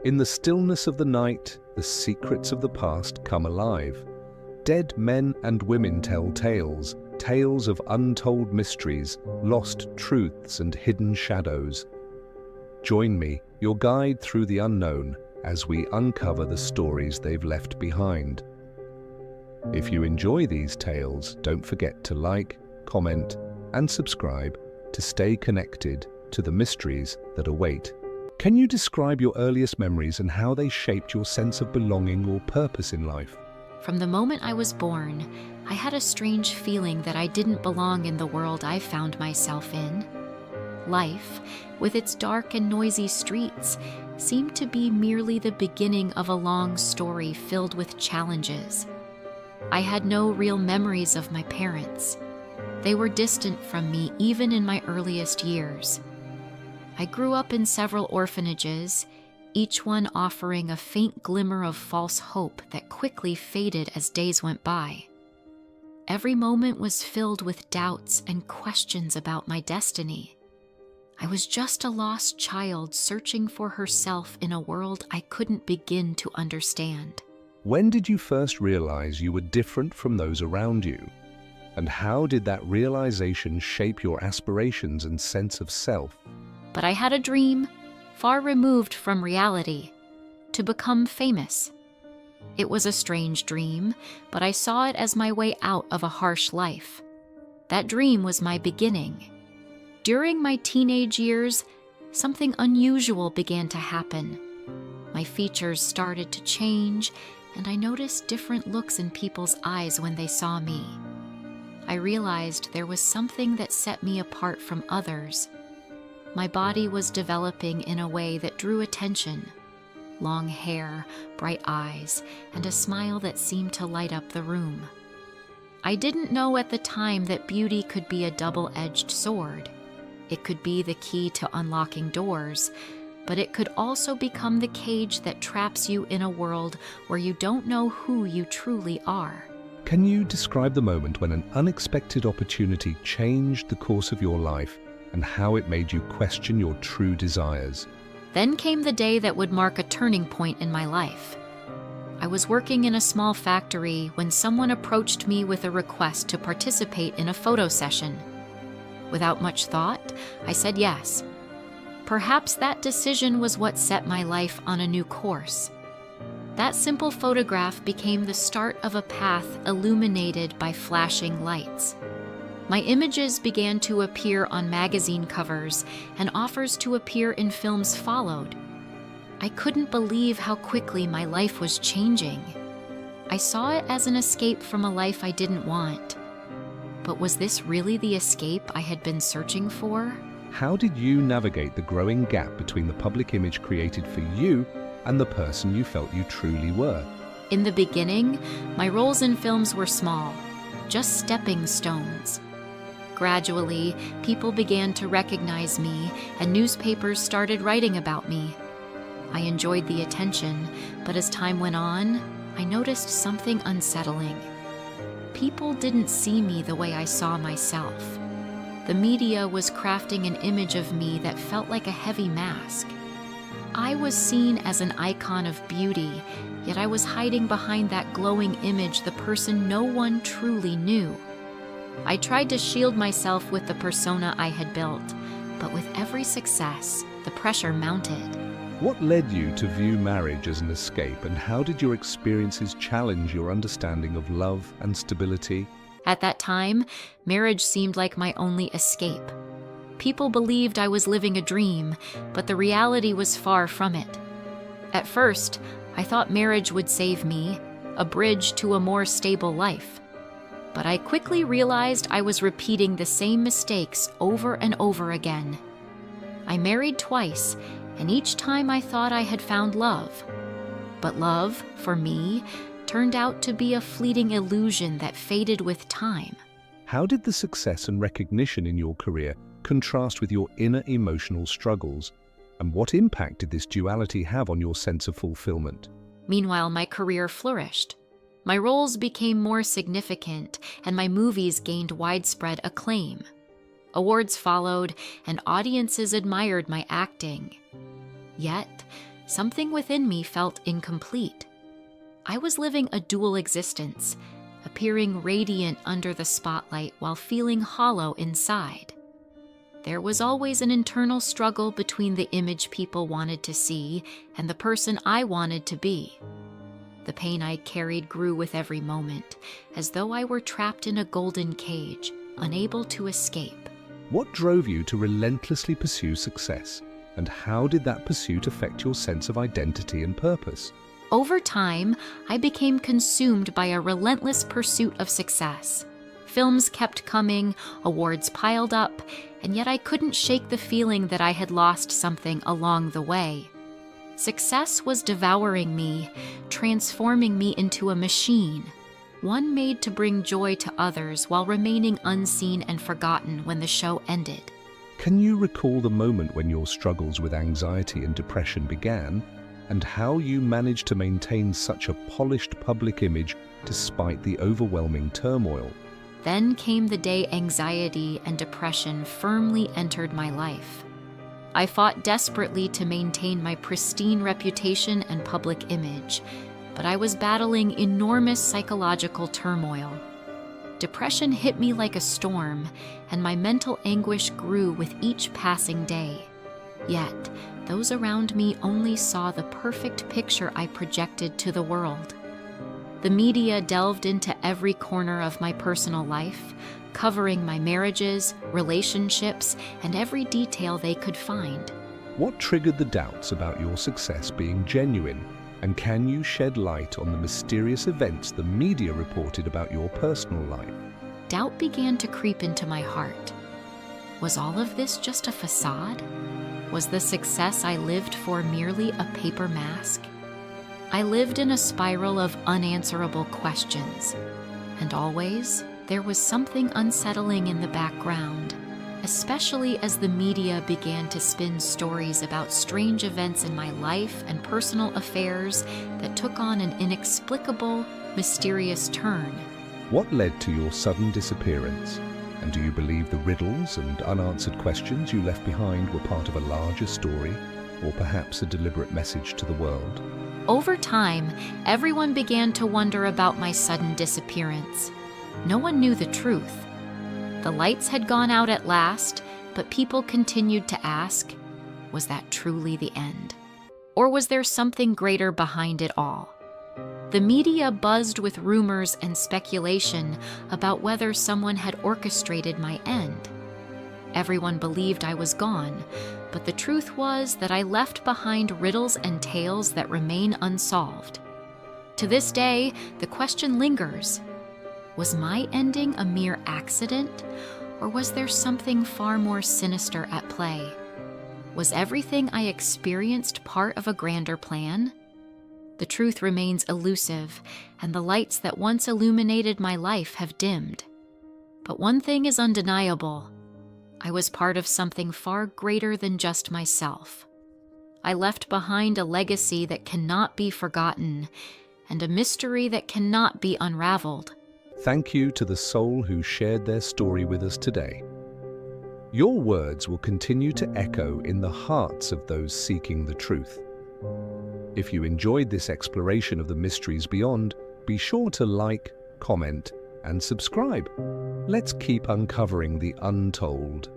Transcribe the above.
In the stillness of the night, the secrets of the past come alive. Dead men and women tell tales, tales of untold mysteries, lost truths and hidden shadows. Join me, your guide through the unknown, as we uncover the stories they've left behind. If you enjoy these tales, don't forget to like, comment, and subscribe to stay connected to the mysteries that await. Can you describe your earliest memories and how they shaped your sense of belonging or purpose in life? From the moment I was born, I had a strange feeling that I didn't belong in the world I found myself in. Life, with its dark and noisy streets, seemed to be merely the beginning of a long story filled with challenges. I had no real memories of my parents. They were distant from me even in my earliest years. I grew up in several orphanages, each one offering a faint glimmer of false hope that quickly faded as days went by. Every moment was filled with doubts and questions about my destiny. I was just a lost child searching for herself in a world I couldn't begin to understand. When did you first realize you were different from those around you? And how did that realization shape your aspirations and sense of self? But I had a dream, far removed from reality, to become famous. It was a strange dream, but I saw it as my way out of a harsh life. That dream was my beginning. During my teenage years, something unusual began to happen. My features started to change, and I noticed different looks in people's eyes when they saw me. I realized there was something that set me apart from others. My body was developing in a way that drew attention. Long hair, bright eyes, and a smile that seemed to light up the room. I didn't know at the time that beauty could be a double-edged sword. It could be the key to unlocking doors, but it could also become the cage that traps you in a world where you don't know who you truly are. Can you describe the moment when an unexpected opportunity changed the course of your life and how it made you question your true desires? Then came the day that would mark a turning point in my life. I was working in a small factory when someone approached me with a request to participate in a photo session. Without much thought, I said yes. Perhaps that decision was what set my life on a new course. That simple photograph became the start of a path illuminated by flashing lights. My images began to appear on magazine covers, and offers to appear in films followed. I couldn't believe how quickly my life was changing. I saw it as an escape from a life I didn't want. But was this really the escape I had been searching for? How did you navigate the growing gap between the public image created for you and the person you felt you truly were? In the beginning, my roles in films were small, just stepping stones. Gradually, people began to recognize me, and newspapers started writing about me. I enjoyed the attention, but as time went on, I noticed something unsettling. People didn't see me the way I saw myself. The media was crafting an image of me that felt like a heavy mask. I was seen as an icon of beauty, yet I was hiding behind that glowing image the person no one truly knew. I tried to shield myself with the persona I had built, but with every success, the pressure mounted. What led you to view marriage as an escape, and how did your experiences challenge your understanding of love and stability? At that time, marriage seemed like my only escape. People believed I was living a dream, but the reality was far from it. At first, I thought marriage would save me, a bridge to a more stable life. But I quickly realized I was repeating the same mistakes over and over again. I married twice, and each time I thought I had found love. But love, for me, turned out to be a fleeting illusion that faded with time. How did the success and recognition in your career contrast with your inner emotional struggles? And what impact did this duality have on your sense of fulfillment? Meanwhile, my career flourished. My roles became more significant, and my movies gained widespread acclaim. Awards followed, and audiences admired my acting. Yet, something within me felt incomplete. I was living a dual existence, appearing radiant under the spotlight while feeling hollow inside. There was always an internal struggle between the image people wanted to see and the person I wanted to be. The pain I carried grew with every moment, as though I were trapped in a golden cage, unable to escape. What drove you to relentlessly pursue success, and how did that pursuit affect your sense of identity and purpose? Over time, I became consumed by a relentless pursuit of success. Films kept coming, awards piled up, and yet I couldn't shake the feeling that I had lost something along the way. Success was devouring me, transforming me into a machine, one made to bring joy to others while remaining unseen and forgotten when the show ended. Can you recall the moment when your struggles with anxiety and depression began, and how you managed to maintain such a polished public image despite the overwhelming turmoil? Then came the day anxiety and depression firmly entered my life. I fought desperately to maintain my pristine reputation and public image, but I was battling enormous psychological turmoil. Depression hit me like a storm, and my mental anguish grew with each passing day. Yet, those around me only saw the perfect picture I projected to the world. The media delved into every corner of my personal life, covering my marriages, relationships, and every detail they could find. What triggered the doubts about your success being genuine? And can you shed light on the mysterious events the media reported about your personal life? Doubt began to creep into my heart. Was all of this just a facade? Was the success I lived for merely a paper mask? I lived in a spiral of unanswerable questions, and always there was something unsettling in the background, especially as the media began to spin stories about strange events in my life and personal affairs that took on an inexplicable, mysterious turn. What led to your sudden disappearance? And do you believe the riddles and unanswered questions you left behind were part of a larger story, or perhaps a deliberate message to the world? Over time, everyone began to wonder about my sudden disappearance. No one knew the truth. The lights had gone out at last, but people continued to ask, was that truly the end? Or was there something greater behind it all? The media buzzed with rumors and speculation about whether someone had orchestrated my end. Everyone believed I was gone, but the truth was that I left behind riddles and tales that remain unsolved. To this day, the question lingers. Was my ending a mere accident, or was there something far more sinister at play? Was everything I experienced part of a grander plan? The truth remains elusive, and the lights that once illuminated my life have dimmed. But one thing is undeniable. I was part of something far greater than just myself. I left behind a legacy that cannot be forgotten, and a mystery that cannot be unraveled. Thank you to the soul who shared their story with us today. Your words will continue to echo in the hearts of those seeking the truth. If you enjoyed this exploration of the mysteries beyond, be sure to like, comment, and subscribe. Let's keep uncovering the untold.